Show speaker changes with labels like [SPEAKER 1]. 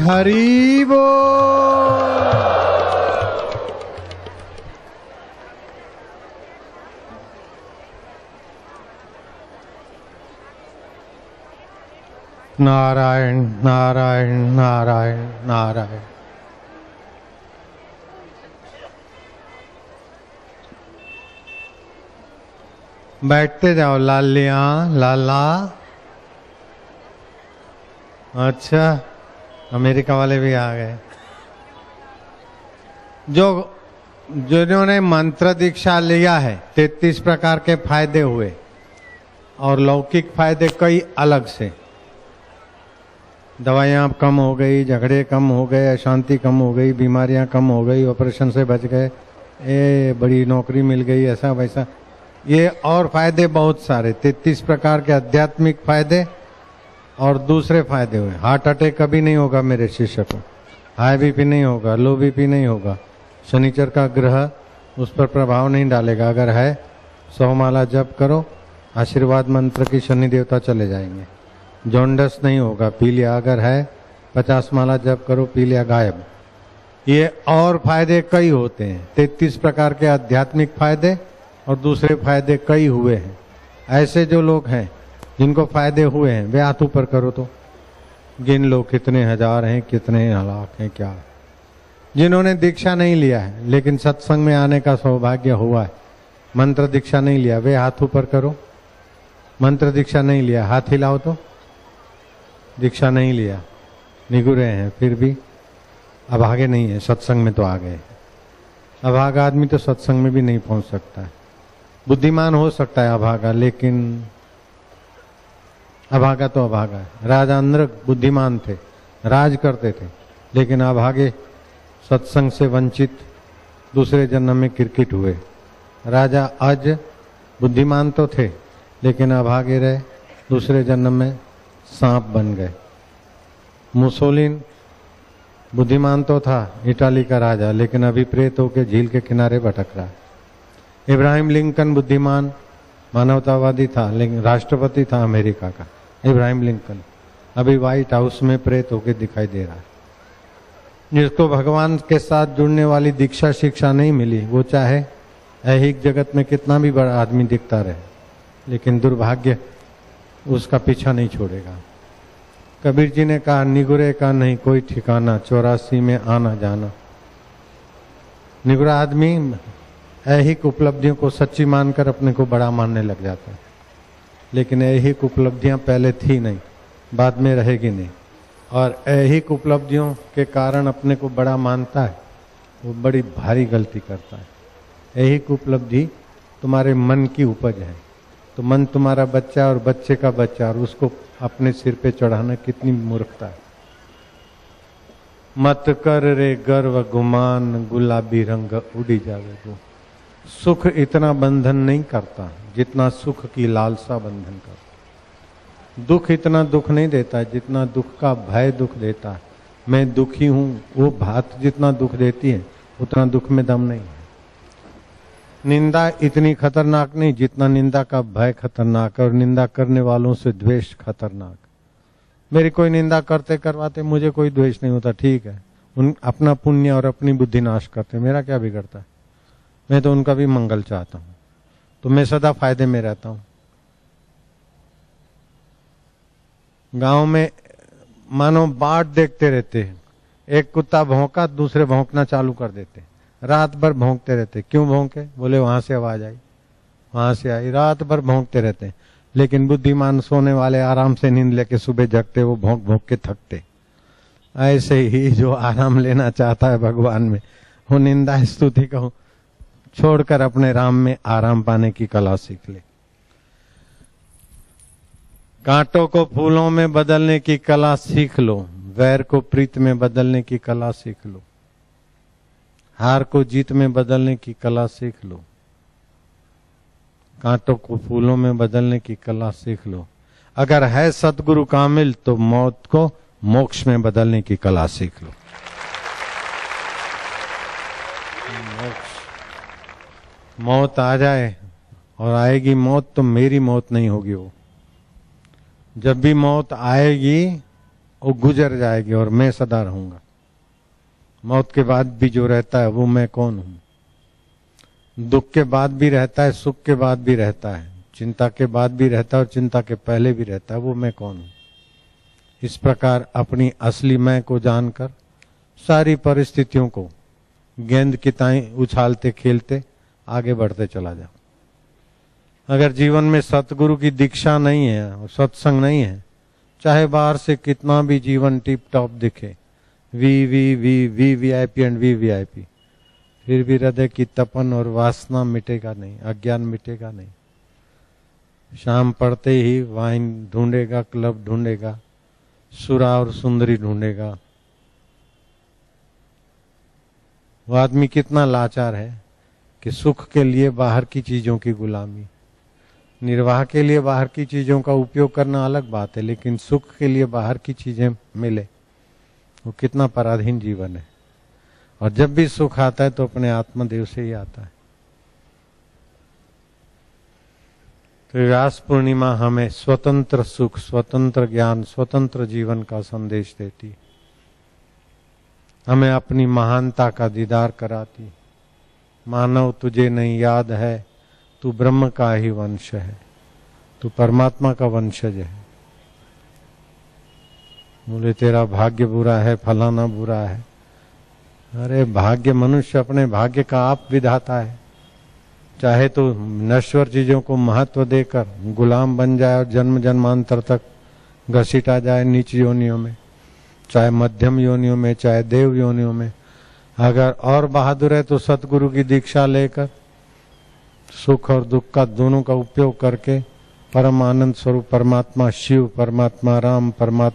[SPEAKER 1] हरि बोल। नारायण नारायण नारायण नारायण। बैठते जाओ लालिया लाला। अच्छा, अमेरिका वाले भी आ गए। जिन्होंने मंत्र दीक्षा लिया है 33 प्रकार के फायदे हुए और लौकिक फायदे कई अलग से। दवाइयाँ कम हो गई, झगड़े कम हो गए, अशांति कम हो गई, बीमारियां कम हो गई, ऑपरेशन से बच गए, बड़ी नौकरी मिल गई, ऐसा वैसा। ये और फायदे बहुत सारे, 33 प्रकार के आध्यात्मिक फायदे और दूसरे फायदे हुए। हार्ट अटैक कभी नहीं होगा मेरे शिष्य को, हाई बीपी नहीं होगा, लो बीपी नहीं होगा, शनिचर का ग्रह उस पर प्रभाव नहीं डालेगा। अगर है 100 माला जप करो, आशीर्वाद मंत्र की शनि देवता चले जाएंगे। जॉन्डस नहीं होगा, पीलिया अगर है 50 माला जप करो, पीलिया गायब। ये और फायदे कई होते हैं, 33 प्रकार के आध्यात्मिक फायदे और दूसरे फायदे कई हुए हैं। ऐसे जो लोग हैं जिनको फायदे हुए हैं वे हाथ ऊपर करो तो गिन लो कितने हजार हैं, कितने लाख हैं, क्या। जिन्होंने दीक्षा नहीं लिया है लेकिन सत्संग में आने का सौभाग्य हुआ है, मंत्र दीक्षा नहीं लिया, वे हाथ ऊपर करो। मंत्र दीक्षा नहीं लिया, हाथ हिलाओ तो। दीक्षा नहीं लिया, निगुरे हैं, फिर भी अभागे नहीं है, सत्संग में तो आ गए। अभागा आदमी तो सत्संग में भी नहीं पहुंच सकता है। बुद्धिमान हो सकता है अभागा, लेकिन अभागा तो अभागा है। राजा इंद्र बुद्धिमान थे, राज करते थे, लेकिन अभागे सत्संग से वंचित दूसरे जन्म में क्रिकेट हुए। राजा अज बुद्धिमान तो थे लेकिन अभागे रहे, दूसरे जन्म में सांप बन गए। मुसोलिन बुद्धिमान तो था, इटाली का राजा, लेकिन अभी प्रेत होकर झील के किनारे भटक रहा है। इब्राहिम लिंकन बुद्धिमान मानवतावादी था, लेकिन राष्ट्रपति था अमेरिका का इब्राहिम लिंकन, अभी व्हाइट हाउस में प्रेत होकर दिखाई दे रहा है। जिसको भगवान के साथ जुड़ने वाली दीक्षा शिक्षा नहीं मिली, वो चाहे ऐहिक जगत में कितना भी बड़ा आदमी दिखता रहे, लेकिन दुर्भाग्य उसका पीछा नहीं छोड़ेगा। कबीर जी ने कहा, निगुरे का नहीं कोई ठिकाना, 84 में आना जाना। निगुरा आदमी ऐहिक उपलब्धियों को सच्ची मानकर अपने को बड़ा मानने लग जाता है, लेकिन ऐहिक उपलब्धियां पहले थी नहीं, बाद में रहेगी नहीं। और ऐहिक उपलब्धियों के कारण अपने को बड़ा मानता है, वो बड़ी भारी गलती करता है। ऐहिक उपलब्धि तुम्हारे मन की उपज है, तो मन तुम्हारा बच्चा और बच्चे का बच्चा, और उसको अपने सिर पे चढ़ाना कितनी मूर्खता है। मत कर रे गर्व गुमान, गुलाबी रंग उड़ी जावे वो। सुख इतना बंधन नहीं करता जितना सुख की लालसा बंधन करता। दुख इतना दुख नहीं देता जितना दुख का भय दुख देता है। मैं दुखी हूं, वो बात जितना दुख देती है उतना दुख में दम नहीं है। निंदा इतनी खतरनाक नहीं जितना निंदा का भय खतरनाक है, और निंदा करने वालों से द्वेष खतरनाक। मेरी कोई निंदा करते करवाते मुझे कोई द्वेष नहीं होता, ठीक है, उन अपना पुण्य और अपनी बुद्धि नाश करते, मेरा क्या बिगड़ता है। मैं तो उनका भी मंगल चाहता हूं, तो मैं सदा फायदे में रहता हूं। गांव में मानो बाढ़ देखते रहते हैं, एक कुत्ता भौंका, दूसरे भौंकना चालू कर देते, रात भर भौंकते रहते। क्यों भौंके? बोले वहां से आवाज आई, वहां से आई, रात भर भौंकते रहते। लेकिन बुद्धिमान सोने वाले आराम से नींद लेके सुबह जगते, वो भौंक भौंक के थकते। ऐसे ही जो आराम लेना चाहता है भगवान में, वो निंदा स्तुति कहूं छोड़कर अपने राम में आराम पाने की कला सीख ले। कांटों को फूलों में बदलने की कला सीख लो, वैर को प्रीत में बदलने की कला सीख लो, हार को जीत में बदलने की कला सीख लो, कांटों को फूलों में बदलने की कला सीख लो। अगर है सतगुरु कामिल तो मौत को मोक्ष में बदलने की कला सीख लो। मौत आ जाए, और आएगी मौत तो मेरी मौत नहीं होगी। वो जब भी मौत आएगी वो गुजर जाएगी और मैं सदा रहूंगा। मौत के बाद भी जो रहता है वो मैं कौन हूं। दुख के बाद भी रहता है, सुख के बाद भी रहता है, चिंता के बाद भी रहता है और चिंता के पहले भी रहता है, वो मैं कौन हूं। इस प्रकार अपनी असली मैं को जानकर सारी परिस्थितियों को गेंद की ताई उछालते खेलते आगे बढ़ते चला जाओ। अगर जीवन में सतगुरु की दीक्षा नहीं है और सत्संग नहीं है, चाहे बाहर से कितना भी जीवन टिप टॉप दिखे, वीआईपी एंड वीवीआईपी, फिर भी हृदय की तपन और वासना मिटेगा नहीं, अज्ञान मिटेगा नहीं। शाम पड़ते ही वाइन ढूंढेगा, क्लब ढूंढेगा, सुरा और सुंदरी ढूंढेगा। वो आदमी कितना लाचार है कि सुख के लिए बाहर की चीजों की गुलामी, निर्वाह के लिए बाहर की चीजों का उपयोग करना अलग बात है, लेकिन सुख के लिए बाहर की चीजें मिले, वो कितना पराधीन जीवन है। और जब भी सुख आता है तो अपने आत्मदेव से ही आता है। तो व्यास पूर्णिमा हमें स्वतंत्र सुख, स्वतंत्र ज्ञान, स्वतंत्र जीवन का संदेश देती, हमें अपनी महानता का दीदार कराती। मानव तुझे नहीं याद है, तू ब्रह्म का ही वंश है, तू परमात्मा का वंशज है। बोले तेरा भाग्य बुरा है, फलाना बुरा है। अरे भाग्य, मनुष्य अपने भाग्य का आप विधाता है। चाहे तो नश्वर चीजों को महत्व देकर गुलाम बन जाए और जन्म जन्मांतर तक घसीटा जाए नीच योनियों में, चाहे मध्यम योनियों में, चाहे देव योनियों में। अगर और बहादुर है तो सतगुरु की दीक्षा लेकर सुख और दुख का दोनों का उपयोग करके परम आनंद स्वरूप परमात्मा शिव, परमात्मा राम, परमात्मा